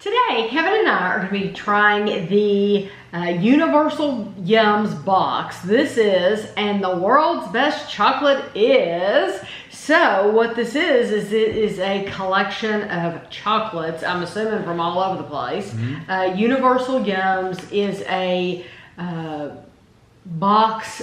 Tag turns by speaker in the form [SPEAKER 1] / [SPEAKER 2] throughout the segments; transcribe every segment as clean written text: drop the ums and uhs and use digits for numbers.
[SPEAKER 1] Today, Kevin and I are going to be trying the Universal Yums box. This is, and the world's best chocolate is. So what this is it is a collection of chocolates, I'm assuming from all over the place. Universal Yums is a box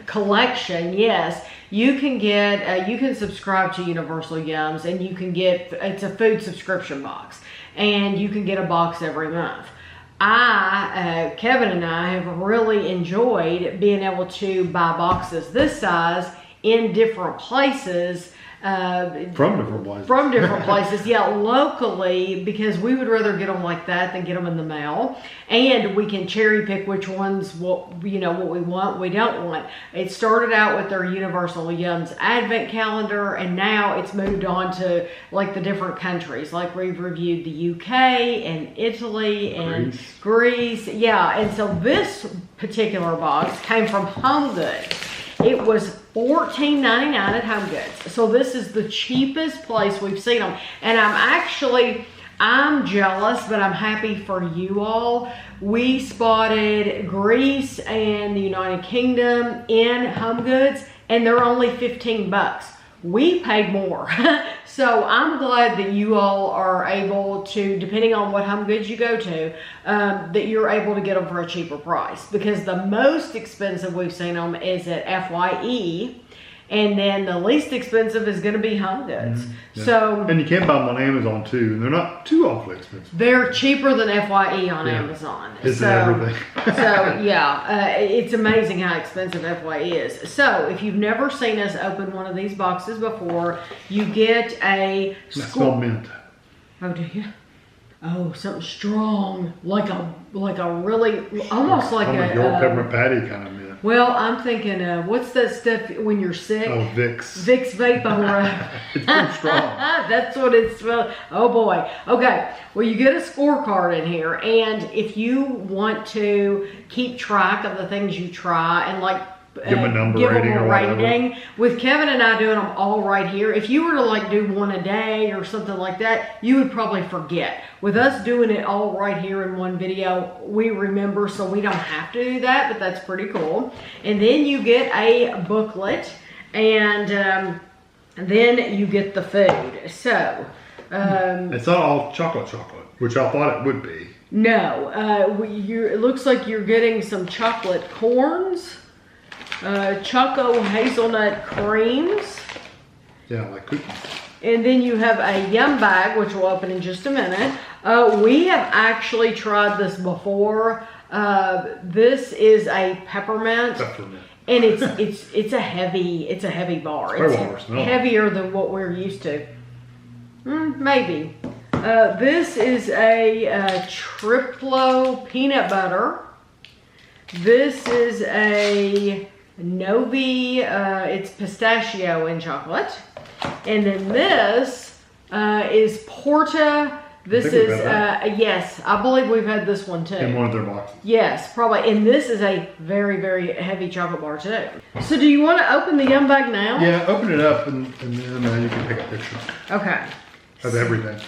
[SPEAKER 1] collection, yes. You can get, you can subscribe to Universal Yums and you can get, it's a food subscription box. And you can get a box every month. Kevin and I have really enjoyed being able to buy boxes this size in different places.
[SPEAKER 2] From different places.
[SPEAKER 1] From different places, yeah, locally, because we would rather get them like that than get them in the mail. And we can cherry pick which ones, what we want, we don't want. It started out with their Universal Yums Advent calendar, and now it's moved on to like the different countries. Like we've reviewed the UK and Italy and Greece. Yeah, and so this particular box came from Home Goods. It was $14.99 at Home Goods. So this is the cheapest place we've seen them. And I'm jealous, but I'm happy for you all. We spotted Greece and the United Kingdom in Home Goods, and they're only 15 bucks. We paid more. So I'm glad that you all are able to, depending on what Home Goods you go to, that you're able to get them for a cheaper price. Because the most expensive we've seen them is at FYE. And then the least expensive is going to be Home Goods.
[SPEAKER 2] Yeah.
[SPEAKER 1] So,
[SPEAKER 2] and you can buy them on Amazon too, and they're not too awfully expensive.
[SPEAKER 1] They're cheaper than FYE on Amazon.
[SPEAKER 2] It's everything.
[SPEAKER 1] So yeah, it's amazing how expensive FYE is. So if you've never seen us open one of these boxes before, you get a...
[SPEAKER 2] I smell mint.
[SPEAKER 1] Oh, do you? Oh, something strong, like a really, almost like
[SPEAKER 2] a peppermint patty kind of mint.
[SPEAKER 1] Well, I'm thinking, what's that stuff when you're sick?
[SPEAKER 2] Oh, Vicks.
[SPEAKER 1] Vicks Vapor.
[SPEAKER 2] It's pretty strong.
[SPEAKER 1] That's what it's, oh boy. Okay, well you get a scorecard in here, and if you want to keep track of the things you try and like,
[SPEAKER 2] give them a number rating or whatever.
[SPEAKER 1] With Kevin and I doing them all right here, if you were to like do one a day or something like that, you would probably forget. With us doing it all right here in one video, we remember, so we don't have to do that, but that's pretty cool. And then you get a booklet, and then you get the food. So
[SPEAKER 2] it's not all chocolate, which I thought it would be.
[SPEAKER 1] No, it looks like you're getting some chocolate corns. Choco hazelnut creams.
[SPEAKER 2] Yeah, like cookies. And
[SPEAKER 1] then you have a Yum bag, which we'll open in just a minute. We have actually tried this before. This is a peppermint. And it's a heavy bar. It's heavier than what we're used to. Maybe. This is a Triplo peanut butter. This is a Novi, it's pistachio and chocolate. And then this is Porta. This is, yes, I believe we've had this one too.
[SPEAKER 2] In one of their boxes.
[SPEAKER 1] Yes, probably. And this is a very, very heavy chocolate bar too. So do you want to open the Yum bag now?
[SPEAKER 2] Yeah, open it up and then you can take a picture.
[SPEAKER 1] Okay.
[SPEAKER 2] Of everything.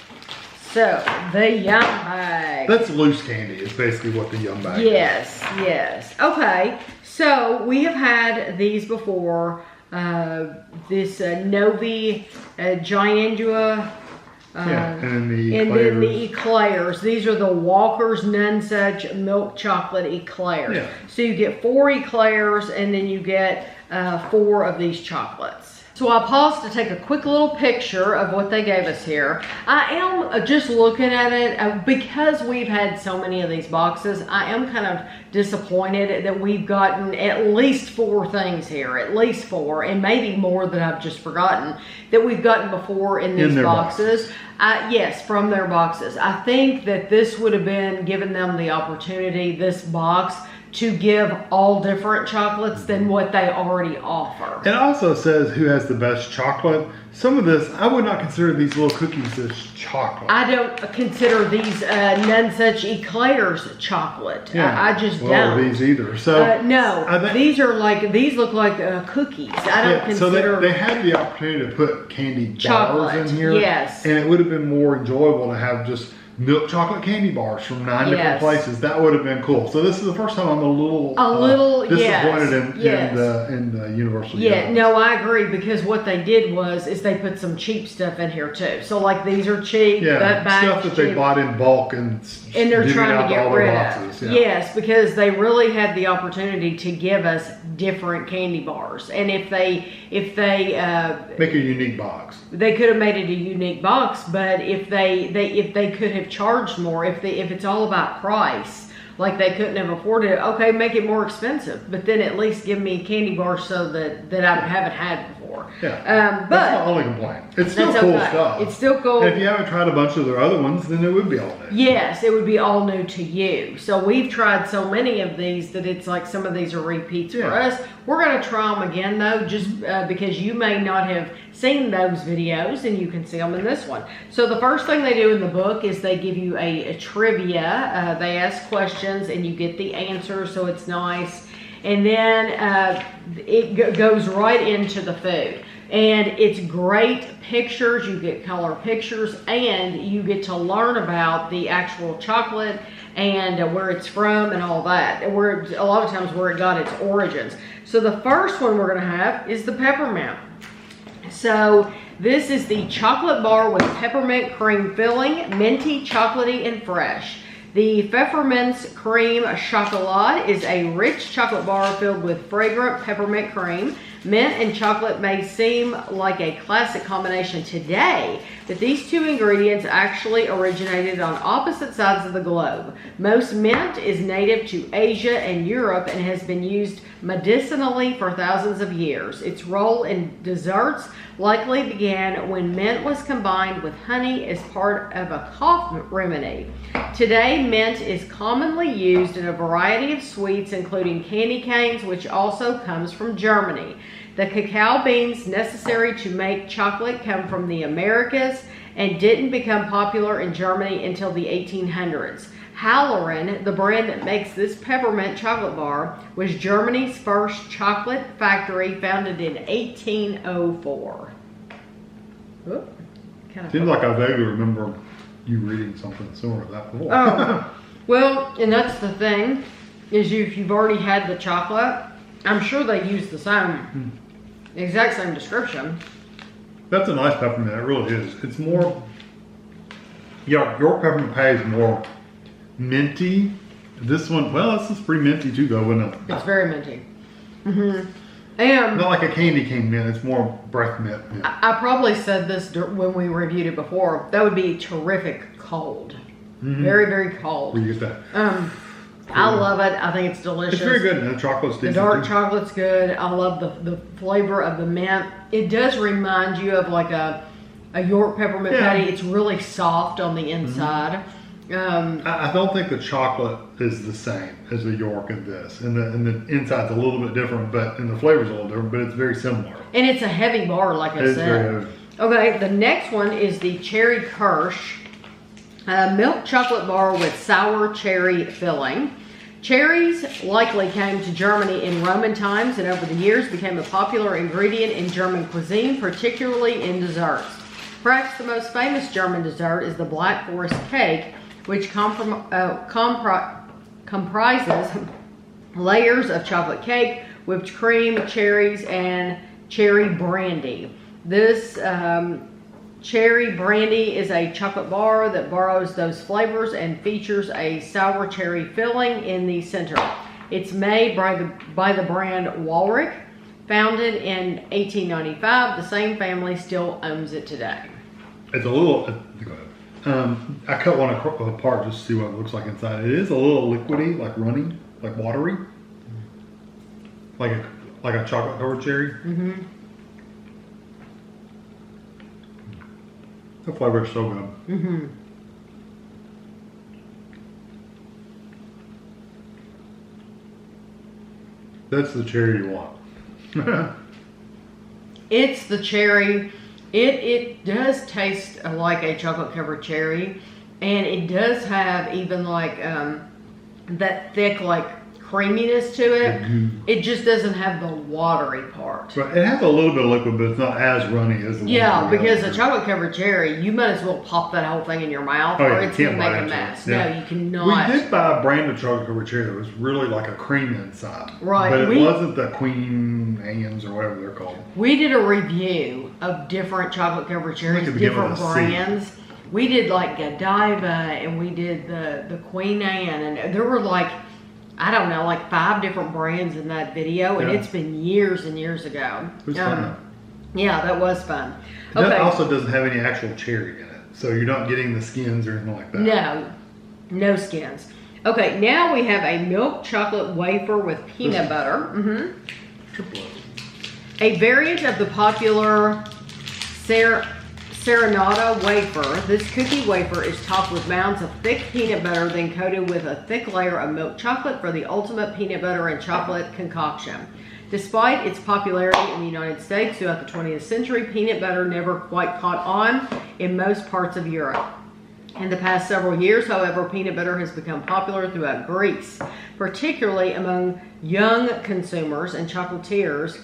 [SPEAKER 1] So, the Yum bag.
[SPEAKER 2] That's loose candy is basically what the Yum bag is.
[SPEAKER 1] Yes. Okay, so we have had these before. This Novi gianduja.
[SPEAKER 2] And the
[SPEAKER 1] eclairs.
[SPEAKER 2] And
[SPEAKER 1] then the eclairs. These are the Walker's Nonsuch milk chocolate eclairs. Yeah. So you get 4 eclairs, and then you get 4 of these chocolates. So I paused to take a quick little picture of what they gave us here. I am just looking at it because we've had so many of these boxes. I am kind of disappointed that we've gotten at least 4 things here, at least 4, and maybe more that I've just forgotten that we've gotten before in these boxes. Yes, from their boxes. I think that this would have been giving them the opportunity, this box, to give all different chocolates than what they already offer.
[SPEAKER 2] It also says who has the best chocolate. Some of this, I would not consider these little cookies as chocolate.
[SPEAKER 1] I don't consider these Nonsuch eclairs chocolate. Yeah. I just don't.
[SPEAKER 2] Or these either. So
[SPEAKER 1] no, these are like, these look like cookies. I don't consider.
[SPEAKER 2] So they had the opportunity to put candy bars in here.
[SPEAKER 1] Yes.
[SPEAKER 2] And it would have been more enjoyable to have just milk chocolate candy bars from 9 different places. That would have been cool. So this is the first time I'm a little disappointed in the Universal.
[SPEAKER 1] Yeah, no, I agree, because what they did is they put some cheap stuff in here too. So like these are cheap.
[SPEAKER 2] Yeah, stuff that they bought in bulk and
[SPEAKER 1] they're trying to get rid of. Yeah. Yes, because they really had the opportunity to give us different candy bars, and if they
[SPEAKER 2] make a unique box,
[SPEAKER 1] they could have made it a unique box. But if they could have charged more, if it's all about price, like they couldn't have afforded it, okay, make it more expensive, but then at least give me a candy bar so that I haven't had before.
[SPEAKER 2] Yeah. But that's my only complaint. It's still cool stuff.
[SPEAKER 1] It's still cool.
[SPEAKER 2] And if you haven't tried a bunch of their other ones, then it would be all new.
[SPEAKER 1] Yes, it would be all new to you. So we've tried so many of these that it's like some of these are repeats for us. We're going to try them again though, just because you may not have seen those videos and you can see them in this one. So the first thing they do in the book is they give you a trivia. They ask questions and you get the answers, so it's nice. And then it goes right into the food. And it's great pictures. You get color pictures, and you get to learn about the actual chocolate and where it's from and all that. And a lot of times where it got its origins. So the first one we're going to have is the peppermint. So this is the chocolate bar with peppermint cream filling, minty, chocolatey, and fresh. The Pfefferminz Cream Chocolat is a rich chocolate bar filled with fragrant peppermint cream. Mint and chocolate may seem like a classic combination today, but these two ingredients actually originated on opposite sides of the globe. Most mint is native to Asia and Europe and has been used medicinally for thousands of years. Its role in desserts likely began when mint was combined with honey as part of a cough remedy. Today, mint is commonly used in a variety of sweets, including candy canes, which also comes from Germany. The cacao beans necessary to make chocolate come from the Americas and didn't become popular in Germany until the 1800s. Halloran, the brand that makes this peppermint chocolate bar, was Germany's first chocolate factory, founded in 1804.
[SPEAKER 2] Seems like I vaguely remember you reading something similar to that before.
[SPEAKER 1] Oh, well, and that's the thing, is if you've already had the chocolate, I'm sure they use the exact same description.
[SPEAKER 2] That's a nice peppermint, it really is. It's more, your peppermint pie is more minty. This one, well, this is pretty minty too though, isn't it?
[SPEAKER 1] It's very minty. And
[SPEAKER 2] not like a candy cane mint, it's more breath mint.
[SPEAKER 1] I probably said this when we reviewed it before. That would be terrific cold. Very, very cold.
[SPEAKER 2] Where you get that?
[SPEAKER 1] I love it. I think it's delicious.
[SPEAKER 2] It's very good, and the chocolate's decent.
[SPEAKER 1] The dark chocolate's good. I love the flavor of the mint. It does remind you of like a York peppermint patty. It's really soft on the inside.
[SPEAKER 2] I don't think the chocolate is the same as the York in this, and the inside's a little bit different, and the flavor's a little different, but it's very similar.
[SPEAKER 1] And it's a heavy bar, like I said. Okay, the next one is the Cherry Kirsch milk chocolate bar with sour cherry filling. Cherries likely came to Germany in Roman times, and over the years became a popular ingredient in German cuisine, particularly in desserts. Perhaps the most famous German dessert is the Black Forest cake, which comprises layers of chocolate cake, whipped cream, cherries, and cherry brandy. This cherry brandy is a chocolate bar that borrows those flavors and features a sour cherry filling in the center. It's made by the brand Walrick, founded in 1895. The same family still owns it today.
[SPEAKER 2] It's a little, go ahead. I cut one apart just to see what it looks like inside. It is a little liquidy, like runny, like watery, like a chocolate covered cherry. The flavor is so good. That's the cherry you want.
[SPEAKER 1] It's the cherry. It does taste like a chocolate covered cherry, and it does have even like that thick like creaminess to it. It just doesn't have the watery part.
[SPEAKER 2] Right. It has a little bit of liquid, but it's not as runny as the
[SPEAKER 1] Yeah, because a chocolate covered cherry, you might as well pop that whole thing in your mouth, or it's going to make a mess. Yeah. No, you cannot.
[SPEAKER 2] We did buy a brand of chocolate covered cherry that was really like a cream inside.
[SPEAKER 1] Right.
[SPEAKER 2] But it wasn't the Queen Anne's or whatever they're called.
[SPEAKER 1] We did a review of different chocolate covered cherries, different brands. We did like Godiva, and we did the Queen Anne, and there were like, I don't know, like 5 different brands in that video, and it's been years and years ago.
[SPEAKER 2] It was fun.
[SPEAKER 1] Yeah, that was fun.
[SPEAKER 2] That also doesn't have any actual cherry in it, so you're not getting the skins or anything like that.
[SPEAKER 1] No, no skins. Okay, now we have a milk chocolate wafer with peanut butter. A variant of the popular Serenata wafer. This cookie wafer is topped with mounds of thick peanut butter, then coated with a thick layer of milk chocolate for the ultimate peanut butter and chocolate concoction. Despite its popularity in the United States throughout the 20th century, peanut butter never quite caught on in most parts of Europe. In the past several years, however, peanut butter has become popular throughout Greece, particularly among young consumers and chocolatiers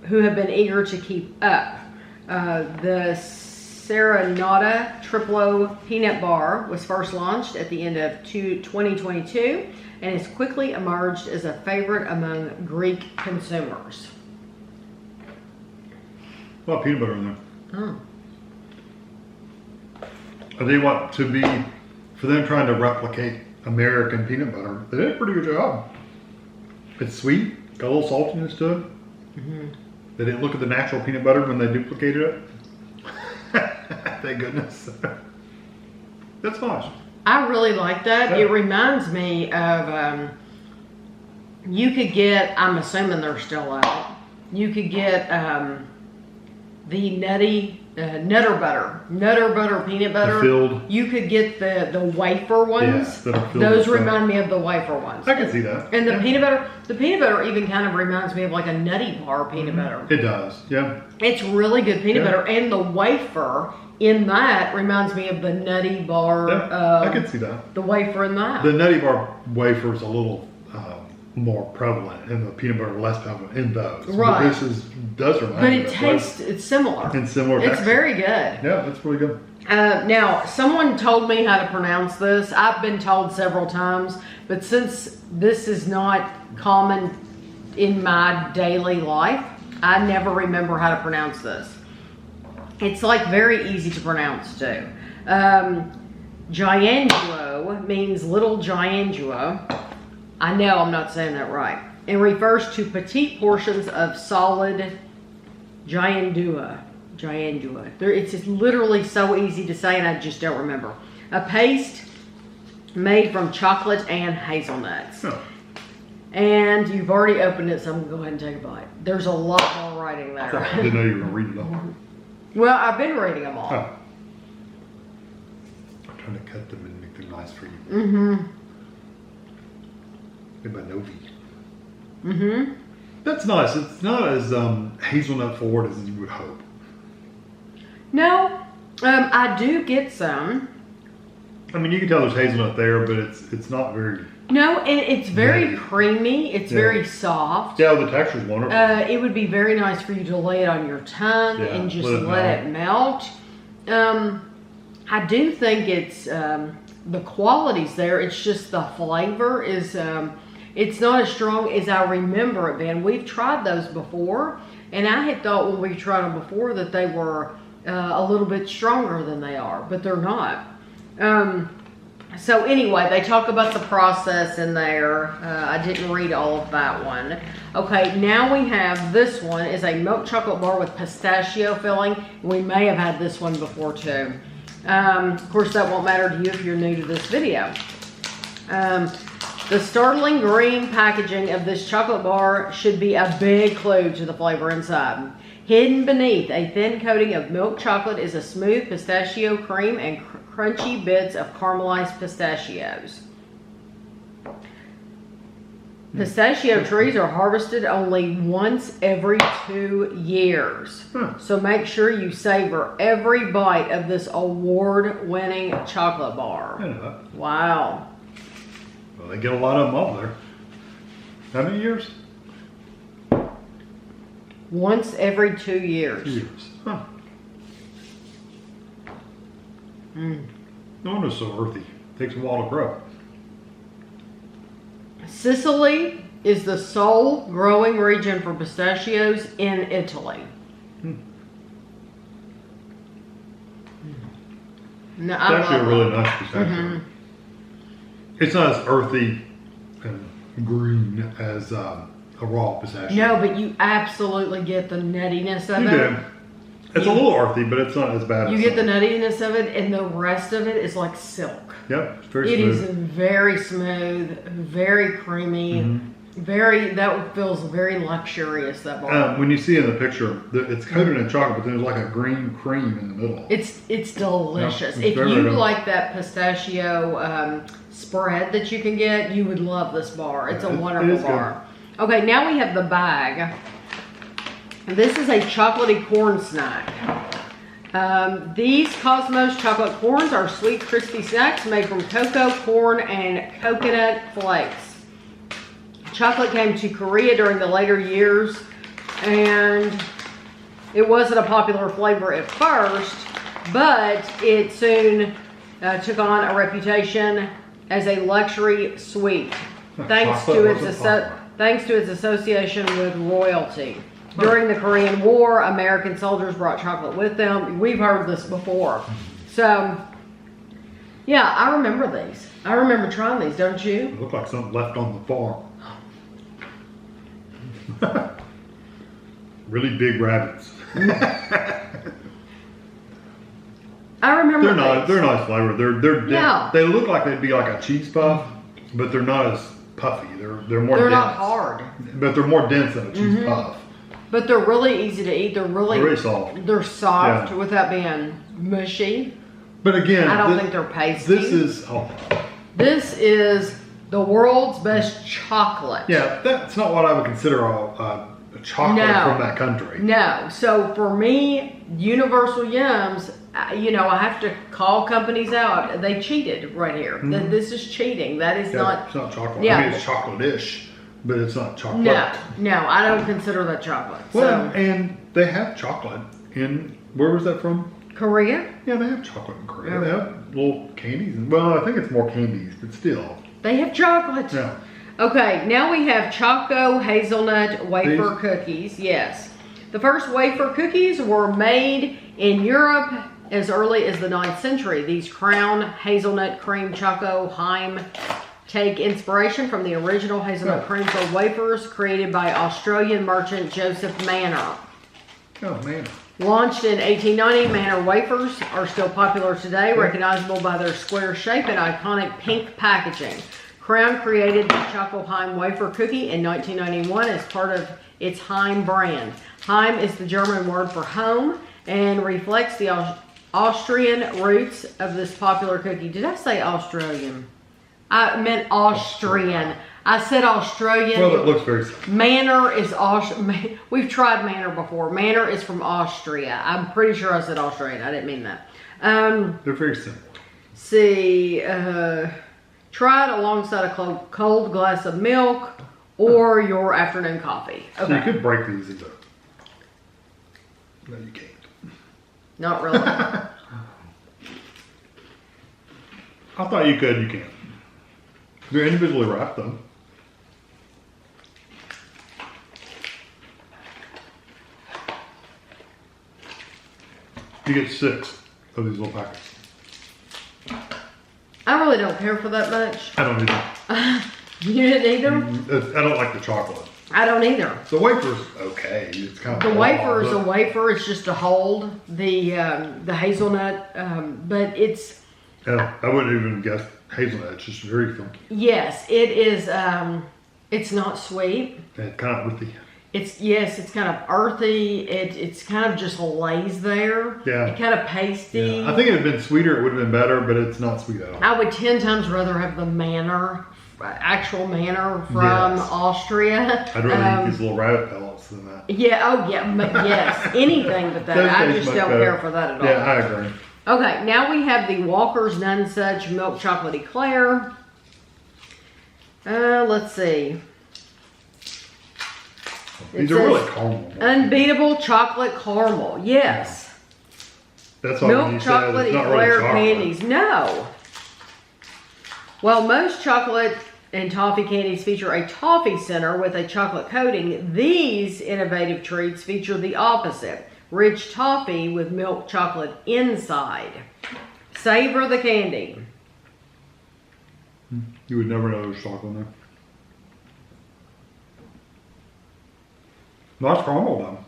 [SPEAKER 1] who have been eager to keep up. The Serenata Triplo peanut bar was first launched at the end of 2022 and has quickly emerged as a favorite among Greek consumers.
[SPEAKER 2] A lot of peanut butter in there.
[SPEAKER 1] Oh.
[SPEAKER 2] I tell you what, for them trying to replicate American peanut butter, they did a pretty good job. It's sweet, got a little saltiness to it. They didn't look at the natural peanut butter when they duplicated it. Thank goodness. That's nice.
[SPEAKER 1] I really like that.
[SPEAKER 2] Yeah.
[SPEAKER 1] It reminds me of, you could get, I'm assuming they're still out, you could get the Nutter Butter peanut butter.
[SPEAKER 2] Filled.
[SPEAKER 1] You could get the wafer ones.
[SPEAKER 2] Yeah, that are filled.
[SPEAKER 1] Those remind me of the wafer ones.
[SPEAKER 2] I can see that.
[SPEAKER 1] And the peanut butter even kind of reminds me of like a Nutty Bar peanut butter.
[SPEAKER 2] It does, yeah.
[SPEAKER 1] It's really good peanut butter, and the wafer in that reminds me of the Nutty Bar.
[SPEAKER 2] Yeah, I can see that.
[SPEAKER 1] The wafer in that.
[SPEAKER 2] The Nutty Bar wafer is a little more prevalent, and the peanut butter less prevalent in those.
[SPEAKER 1] Right.
[SPEAKER 2] But this does remind me.
[SPEAKER 1] But it tastes, it's similar.
[SPEAKER 2] And similar.
[SPEAKER 1] It's very good.
[SPEAKER 2] Yeah, it's really good.
[SPEAKER 1] Now, someone told me how to pronounce this. I've been told several times, but since this is not common in my daily life, I never remember how to pronounce this. It's like very easy to pronounce too. Gianduja means little giandua. I know I'm not saying that right. It refers to petite portions of solid gianduja. It's just literally so easy to say, and I just don't remember. A paste made from chocolate and hazelnuts.
[SPEAKER 2] Oh.
[SPEAKER 1] And you've already opened it, so I'm going to go ahead and take a bite. There's a lot more writing there.
[SPEAKER 2] I didn't know you were going to read it all.
[SPEAKER 1] Well, I've been reading them all.
[SPEAKER 2] Oh. I'm trying to cut them and make them nice for you.
[SPEAKER 1] Mm-hmm.
[SPEAKER 2] Made by Novi.
[SPEAKER 1] Mm-hmm.
[SPEAKER 2] That's nice. It's not as hazelnut forward as you would hope.
[SPEAKER 1] No, I do get some.
[SPEAKER 2] I mean, you can tell there's hazelnut there, but it's not very...
[SPEAKER 1] No, and it's very
[SPEAKER 2] nutty.
[SPEAKER 1] creamy. It's very soft.
[SPEAKER 2] Yeah, the texture's wonderful.
[SPEAKER 1] It would be very nice for you to lay it on your tongue and just let it melt. I do think it's the quality's there. It's just the flavor is it's not as strong as I remember it being. We've tried those before, and I had thought when we tried them before that they were a little bit stronger than they are, but they're not. So anyway, they talk about the process in there. I didn't read all of that one. Okay, now we have this one is a milk chocolate bar with pistachio filling. We may have had this one before too. Of course, that won't matter to you if you're new to this video. The startling green packaging of this chocolate bar should be a big clue to the flavor inside. Hidden beneath a thin coating of milk chocolate is a smooth pistachio cream and crunchy bits of caramelized pistachios. Pistachio trees are harvested only once every 2 years. So make sure you savor every bite of this award-winning chocolate bar.
[SPEAKER 2] I know that.
[SPEAKER 1] Wow.
[SPEAKER 2] Well, they get a lot of them over there. How many years?
[SPEAKER 1] Once every 2 years.
[SPEAKER 2] 2 years. Huh.
[SPEAKER 1] Mm.
[SPEAKER 2] No wonder it's so earthy. Takes a while to grow.
[SPEAKER 1] Sicily is the sole growing region for pistachios in Italy. No,
[SPEAKER 2] It's actually a really nice pistachio.
[SPEAKER 1] Mm-hmm.
[SPEAKER 2] It's not as earthy and green as a raw pistachio.
[SPEAKER 1] No, but you absolutely get the nuttiness of
[SPEAKER 2] You
[SPEAKER 1] it.
[SPEAKER 2] do. It's a little earthy, but it's not as bad.
[SPEAKER 1] You
[SPEAKER 2] as
[SPEAKER 1] get the
[SPEAKER 2] some.
[SPEAKER 1] nuttiness of it, and the rest of it is like silk.
[SPEAKER 2] Yep, it's very
[SPEAKER 1] It
[SPEAKER 2] smooth.
[SPEAKER 1] is very smooth, very creamy, that feels very luxurious, that bar.
[SPEAKER 2] When you see in the picture, it's coated in chocolate, but there's like a green cream in the middle.
[SPEAKER 1] It's delicious.
[SPEAKER 2] Yep, it's
[SPEAKER 1] if
[SPEAKER 2] very
[SPEAKER 1] you
[SPEAKER 2] good.
[SPEAKER 1] like that pistachio spread that you can get, you would love this bar. It's a wonderful bar. Okay, now we have the bag. This is a chocolatey corn snack. These Cosmos chocolate corns are sweet, crispy snacks made from cocoa, corn, and coconut flakes. Chocolate came to Korea during the later years, and it wasn't a popular flavor at first, but it soon took on a reputation as a luxury sweet, thanks to its association with royalty. During the Korean War, American soldiers brought chocolate with them. We've heard this before. So, yeah, I remember these. I remember trying these, don't you?
[SPEAKER 2] It looked like something left on the farm. Really big rabbits.
[SPEAKER 1] I remember
[SPEAKER 2] They're nice flavor. They're
[SPEAKER 1] Yeah.
[SPEAKER 2] They look like they'd be like a cheese puff, but they're not as puffy. They're more
[SPEAKER 1] They're
[SPEAKER 2] dense.
[SPEAKER 1] not hard,
[SPEAKER 2] But they're more dense than a cheese puff.
[SPEAKER 1] but they're really easy to eat. They're really
[SPEAKER 2] soft.
[SPEAKER 1] They're soft
[SPEAKER 2] Yeah.
[SPEAKER 1] without being mushy.
[SPEAKER 2] But again,
[SPEAKER 1] I don't think they're pasty.
[SPEAKER 2] This is
[SPEAKER 1] This is the world's best chocolate.
[SPEAKER 2] yeah. That's not what I would consider a chocolate from that country.
[SPEAKER 1] No. So for me, Universal Yums, I have to call companies out. They cheated right here. This is cheating. That is not.
[SPEAKER 2] It's not chocolate.
[SPEAKER 1] Yeah.
[SPEAKER 2] I mean, it's chocolate-ish, but it's not chocolate.
[SPEAKER 1] No, I don't consider that chocolate.
[SPEAKER 2] Well,
[SPEAKER 1] So
[SPEAKER 2] and they have chocolate in, where was that from?
[SPEAKER 1] Korea,
[SPEAKER 2] Yeah, they have chocolate in Korea.
[SPEAKER 1] Yeah.
[SPEAKER 2] They have little candies. Well, I think it's more candies, but still.
[SPEAKER 1] they have chocolate.
[SPEAKER 2] Yeah.
[SPEAKER 1] Okay, now we have Choco Hazelnut Wafer
[SPEAKER 2] These?
[SPEAKER 1] Cookies. Yes. The first wafer cookies were made in Europe as early as the 9th century. These Crown Hazelnut Cream Choco Heim take inspiration from the original hazelnut cream filled wafers created by Australian merchant Joseph Manor.
[SPEAKER 2] Oh, man.
[SPEAKER 1] Launched in 1890, Manor wafers are still popular today, recognizable by their square shape and iconic pink packaging. Crown created the Choco Heim wafer cookie in 1991 as part of its Heim brand. Heim is the German word for home and reflects the Austrian roots of this popular cookie. Did I say Australian? I meant Austrian. I said Australian.
[SPEAKER 2] Well, it looks very similar.
[SPEAKER 1] Manor is We've tried Manor before. Manor is from Austria. I'm pretty sure I said Australian. I didn't mean that.
[SPEAKER 2] They're very similar.
[SPEAKER 1] See, try it alongside a cold glass of milk or your afternoon coffee. Okay.
[SPEAKER 2] So you could break these into. No, you can't.
[SPEAKER 1] Not really.
[SPEAKER 2] I thought you could. You can't. They're individually wrapped, though. You get 6 of these little packets.
[SPEAKER 1] I really don't care for that much.
[SPEAKER 2] I don't either.
[SPEAKER 1] You didn't either?
[SPEAKER 2] I don't like the chocolate.
[SPEAKER 1] I don't either.
[SPEAKER 2] The wafer's okay. It's kind of
[SPEAKER 1] The
[SPEAKER 2] blah,
[SPEAKER 1] wafer is a
[SPEAKER 2] but-
[SPEAKER 1] wafer. It's just to hold the hazelnut, but it's
[SPEAKER 2] Yeah, I wouldn't even guess hazelnut. It's just very funky.
[SPEAKER 1] yes, it is. It's not sweet.
[SPEAKER 2] And kind of earthy.
[SPEAKER 1] It's kind of earthy. It's kind of just lays there.
[SPEAKER 2] Yeah.
[SPEAKER 1] It kind of pasty.
[SPEAKER 2] Yeah. I think it had been sweeter, it would have been better, but it's not sweet at all.
[SPEAKER 1] I would 10 times rather have the Manor, actual Manor from
[SPEAKER 2] Yes.
[SPEAKER 1] Austria.
[SPEAKER 2] I'd rather eat these little rabbit pellets than that.
[SPEAKER 1] Yeah, oh yeah, yes, anything but that.
[SPEAKER 2] Those
[SPEAKER 1] I
[SPEAKER 2] taste
[SPEAKER 1] just
[SPEAKER 2] much
[SPEAKER 1] don't
[SPEAKER 2] better.
[SPEAKER 1] care for that at all.
[SPEAKER 2] Yeah, I agree.
[SPEAKER 1] Okay, now we have the Walker's None Such Milk Chocolate Eclair. Let's see.
[SPEAKER 2] These are really caramel.
[SPEAKER 1] Unbeatable chocolate caramel. Yes.
[SPEAKER 2] That's all
[SPEAKER 1] Milk
[SPEAKER 2] you said.
[SPEAKER 1] chocolate
[SPEAKER 2] It's not
[SPEAKER 1] eclair
[SPEAKER 2] really chocolate.
[SPEAKER 1] candies. No. While most chocolate and toffee candies feature a toffee center with a chocolate coating, these innovative treats feature the opposite. Rich toffee with milk chocolate inside. Savor the candy.
[SPEAKER 2] You would never know there's chocolate in there. Nice caramel though.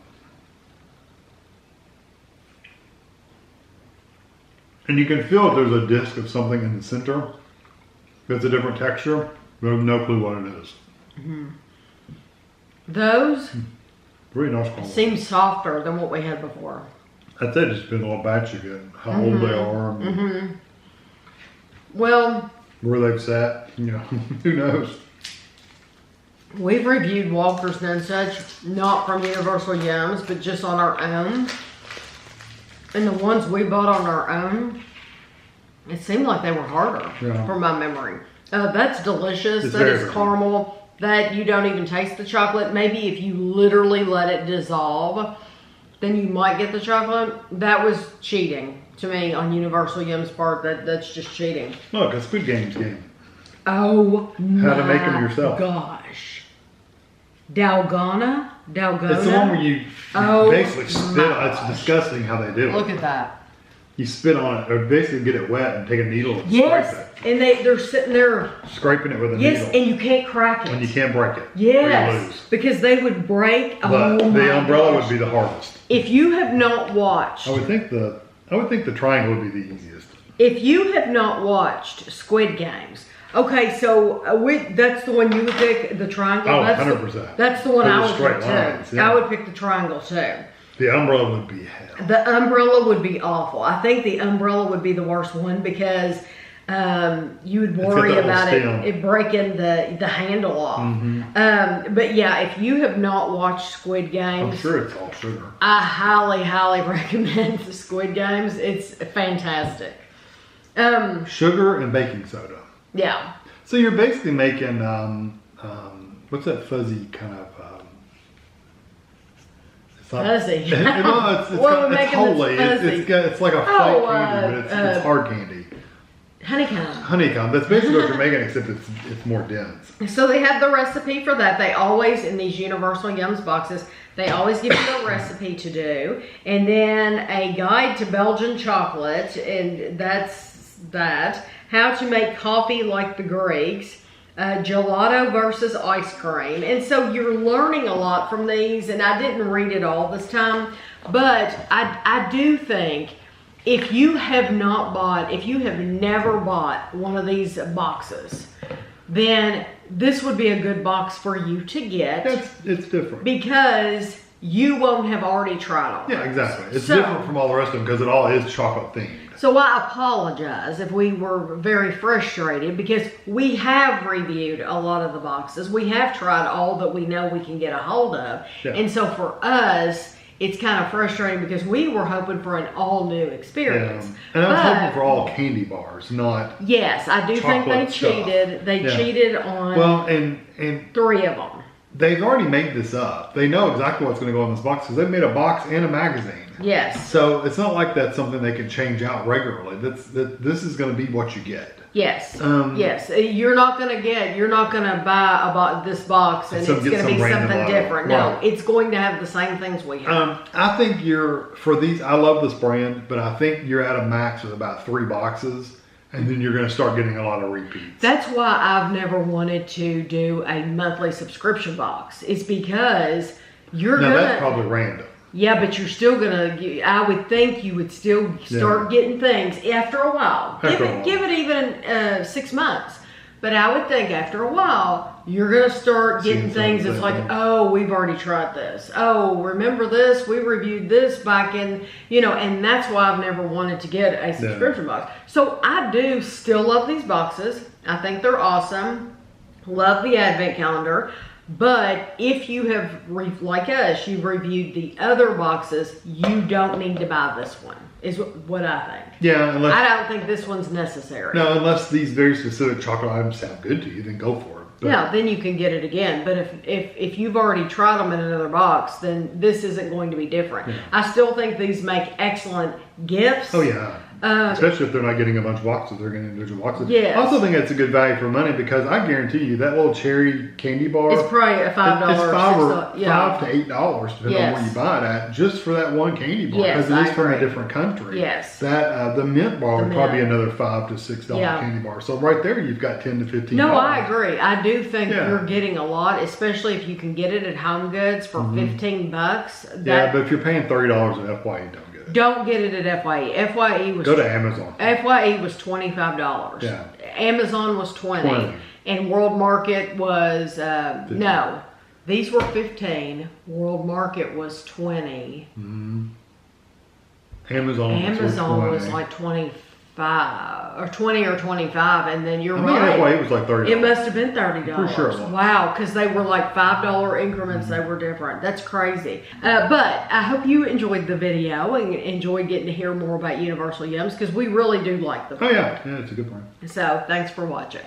[SPEAKER 2] And you can feel that there's a disc of something in the center that's a different texture, but I have no clue what it is.
[SPEAKER 1] Those
[SPEAKER 2] Really nice caramel.
[SPEAKER 1] seem softer than what we had before.
[SPEAKER 2] I'd say it just depends on what batch you get, how old they are, and
[SPEAKER 1] Well,
[SPEAKER 2] where they've sat. You know, who knows?
[SPEAKER 1] we've reviewed Walker's and such, not from Universal Yums, but just on our own. And the ones we bought on our own, it seemed like they were harder,
[SPEAKER 2] Yeah.
[SPEAKER 1] from my memory. That's delicious.
[SPEAKER 2] It's
[SPEAKER 1] That
[SPEAKER 2] very
[SPEAKER 1] is
[SPEAKER 2] good.
[SPEAKER 1] caramel. That you don't even taste the chocolate. Maybe if you literally let it dissolve, then you might get the chocolate. That was cheating to me on Universal Yum's part. That's just cheating.
[SPEAKER 2] Look, a Squid Games game.
[SPEAKER 1] Oh
[SPEAKER 2] How to make 'em yourself.
[SPEAKER 1] gosh. Dalgona?
[SPEAKER 2] It's the one where you
[SPEAKER 1] Oh
[SPEAKER 2] basically spit
[SPEAKER 1] my
[SPEAKER 2] on it. It's
[SPEAKER 1] gosh.
[SPEAKER 2] disgusting how they do it.
[SPEAKER 1] Look at that.
[SPEAKER 2] You spit on it, or basically get it wet and take a needle and
[SPEAKER 1] Yes.
[SPEAKER 2] scrape
[SPEAKER 1] And they're sitting there.
[SPEAKER 2] it. Scraping it with a
[SPEAKER 1] Yes,
[SPEAKER 2] needle.
[SPEAKER 1] and you can't crack it.
[SPEAKER 2] And you can't break it. Or
[SPEAKER 1] Yes,
[SPEAKER 2] you lose.
[SPEAKER 1] because they would break.
[SPEAKER 2] But
[SPEAKER 1] Oh my
[SPEAKER 2] the umbrella
[SPEAKER 1] gosh.
[SPEAKER 2] would be the hardest.
[SPEAKER 1] If you have not watched,
[SPEAKER 2] I would think the triangle would be the easiest.
[SPEAKER 1] if you have not watched Squid Games, okay, so that's the one you would pick, the triangle.
[SPEAKER 2] Oh,
[SPEAKER 1] that's
[SPEAKER 2] 100%.
[SPEAKER 1] That's the one
[SPEAKER 2] Those
[SPEAKER 1] I
[SPEAKER 2] are
[SPEAKER 1] would
[SPEAKER 2] straight
[SPEAKER 1] pick
[SPEAKER 2] lines,
[SPEAKER 1] too.
[SPEAKER 2] yeah.
[SPEAKER 1] I would pick the triangle too.
[SPEAKER 2] The umbrella would be hell.
[SPEAKER 1] The umbrella would be awful. I think the umbrella would be the worst one because you would
[SPEAKER 2] got
[SPEAKER 1] worry
[SPEAKER 2] that little
[SPEAKER 1] about
[SPEAKER 2] stem.
[SPEAKER 1] it breaking the handle off. But yeah, if you have not watched Squid
[SPEAKER 2] I'm
[SPEAKER 1] Games,
[SPEAKER 2] sure it's all sugar.
[SPEAKER 1] I highly, highly recommend the Squid Games. It's fantastic.
[SPEAKER 2] Sugar and baking soda.
[SPEAKER 1] Yeah.
[SPEAKER 2] So you're basically making what's that fuzzy kind of? It's not,
[SPEAKER 1] Fuzzy.
[SPEAKER 2] No, it's,
[SPEAKER 1] What are we
[SPEAKER 2] it's
[SPEAKER 1] making
[SPEAKER 2] holy.
[SPEAKER 1] that's fuzzy?
[SPEAKER 2] It's like a
[SPEAKER 1] Oh,
[SPEAKER 2] fake candy, but it's hard candy.
[SPEAKER 1] Honeycomb.
[SPEAKER 2] Honeycomb. That's basically what you're making, except it's more dense.
[SPEAKER 1] So they have the recipe for that. They always, in these Universal Yums boxes, they always give you a recipe to do. And then a guide to Belgian chocolate, and that's that. How to make coffee like the Greeks. Gelato versus ice cream. And so you're learning a lot from these, and I didn't read it all this time, but I do think if you have never bought one of these boxes, then this would be a good box for you to get.
[SPEAKER 2] It's different.
[SPEAKER 1] Because you won't have already tried all
[SPEAKER 2] Yeah,
[SPEAKER 1] those.
[SPEAKER 2] exactly. It's
[SPEAKER 1] So-
[SPEAKER 2] different from all the rest of them because it all is chocolate themed.
[SPEAKER 1] So I apologize if we were very frustrated because we have reviewed a lot of the boxes. We have tried all that we know we can get a hold of.
[SPEAKER 2] Yeah.
[SPEAKER 1] And so for us, it's kind of frustrating because we were hoping for an all new experience.
[SPEAKER 2] And I was
[SPEAKER 1] But-
[SPEAKER 2] hoping for all candy bars, not
[SPEAKER 1] Yes, I do think they
[SPEAKER 2] chocolate stuff.
[SPEAKER 1] cheated. They
[SPEAKER 2] Yeah.
[SPEAKER 1] cheated on
[SPEAKER 2] well. And
[SPEAKER 1] 3 of them.
[SPEAKER 2] they've already made this up. They know exactly what's going to go in this box because they've made a box and a magazine.
[SPEAKER 1] Yes.
[SPEAKER 2] So it's not like that's something they can change out regularly. This is going to be what you get.
[SPEAKER 1] Yes. Yes. You're not gonna buy this box and
[SPEAKER 2] So
[SPEAKER 1] it's
[SPEAKER 2] get
[SPEAKER 1] gonna be
[SPEAKER 2] some random
[SPEAKER 1] something
[SPEAKER 2] logo.
[SPEAKER 1] different. No,
[SPEAKER 2] Right.
[SPEAKER 1] it's going to have the same things we have.
[SPEAKER 2] I think for these. I love this brand, but I think you're at a max with about 3 boxes, and then you're going to start getting a lot of repeats.
[SPEAKER 1] That's why I've never wanted to do a monthly subscription box. It's because you're
[SPEAKER 2] Now
[SPEAKER 1] gonna.
[SPEAKER 2] that's probably random.
[SPEAKER 1] Yeah, but you're still gonna. I would think you would still start getting things after a while.
[SPEAKER 2] After a while.
[SPEAKER 1] Give it even 6 months. But I would think after a while you're gonna start getting
[SPEAKER 2] Seeing
[SPEAKER 1] things that's
[SPEAKER 2] something
[SPEAKER 1] like,
[SPEAKER 2] different.
[SPEAKER 1] oh, we've already tried this. Oh, remember this? We reviewed this back in, and that's why I've never wanted to get a subscription box. So I do still love these boxes. I think they're awesome. Love the advent calendar. But if you have, like us, you've reviewed the other boxes, you don't need to buy this one, is what I think.
[SPEAKER 2] Yeah, unless
[SPEAKER 1] I don't think this one's necessary.
[SPEAKER 2] unless these very specific chocolate items sound good to you, then go for it.
[SPEAKER 1] Yeah, then you can get it again. But if you've already tried them in another box, then this isn't going to be different.
[SPEAKER 2] Yeah.
[SPEAKER 1] I still think these make excellent gifts.
[SPEAKER 2] Oh yeah. Especially if they're not getting a bunch of boxes, they're getting individual boxes.
[SPEAKER 1] Yes.
[SPEAKER 2] I also think that's a good value for money because I guarantee you that little cherry candy bar.
[SPEAKER 1] It's probably a $5.
[SPEAKER 2] It's $5 to $8, depending on where
[SPEAKER 1] Yes.
[SPEAKER 2] you buy it at, just for that one candy bar
[SPEAKER 1] Yes,
[SPEAKER 2] because it is
[SPEAKER 1] I
[SPEAKER 2] from a
[SPEAKER 1] agree.
[SPEAKER 2] different country.
[SPEAKER 1] Yes.
[SPEAKER 2] That the mint bar
[SPEAKER 1] The
[SPEAKER 2] would probably be
[SPEAKER 1] mint.
[SPEAKER 2] another $5 to $6
[SPEAKER 1] Yeah.
[SPEAKER 2] candy bar. So right there, you've got $10 to $15.
[SPEAKER 1] No, I agree. I do think
[SPEAKER 2] Yeah.
[SPEAKER 1] you're getting a lot, especially if you can get it at Home Goods for $15.
[SPEAKER 2] Yeah, but if you're paying $30 at FYE, don't get it.
[SPEAKER 1] Don't get it at FYE. FYE was
[SPEAKER 2] Go to Amazon.
[SPEAKER 1] FYE was $25.
[SPEAKER 2] Yeah.
[SPEAKER 1] Amazon was 20,
[SPEAKER 2] 20.
[SPEAKER 1] and World Market was no. These were 15. World Market was 20.
[SPEAKER 2] Amazon
[SPEAKER 1] was like 25 or 20 or 25, and then you're
[SPEAKER 2] I think
[SPEAKER 1] right.
[SPEAKER 2] FYE was like $30.
[SPEAKER 1] It must have been $30.
[SPEAKER 2] For sure it was.
[SPEAKER 1] Wow, because they were like $5 increments. They were different. That's crazy. But I hope you enjoyed the video and enjoyed getting to hear more about Universal Yums because we really do like them.
[SPEAKER 2] Oh yeah, it's a good point.
[SPEAKER 1] So thanks for watching.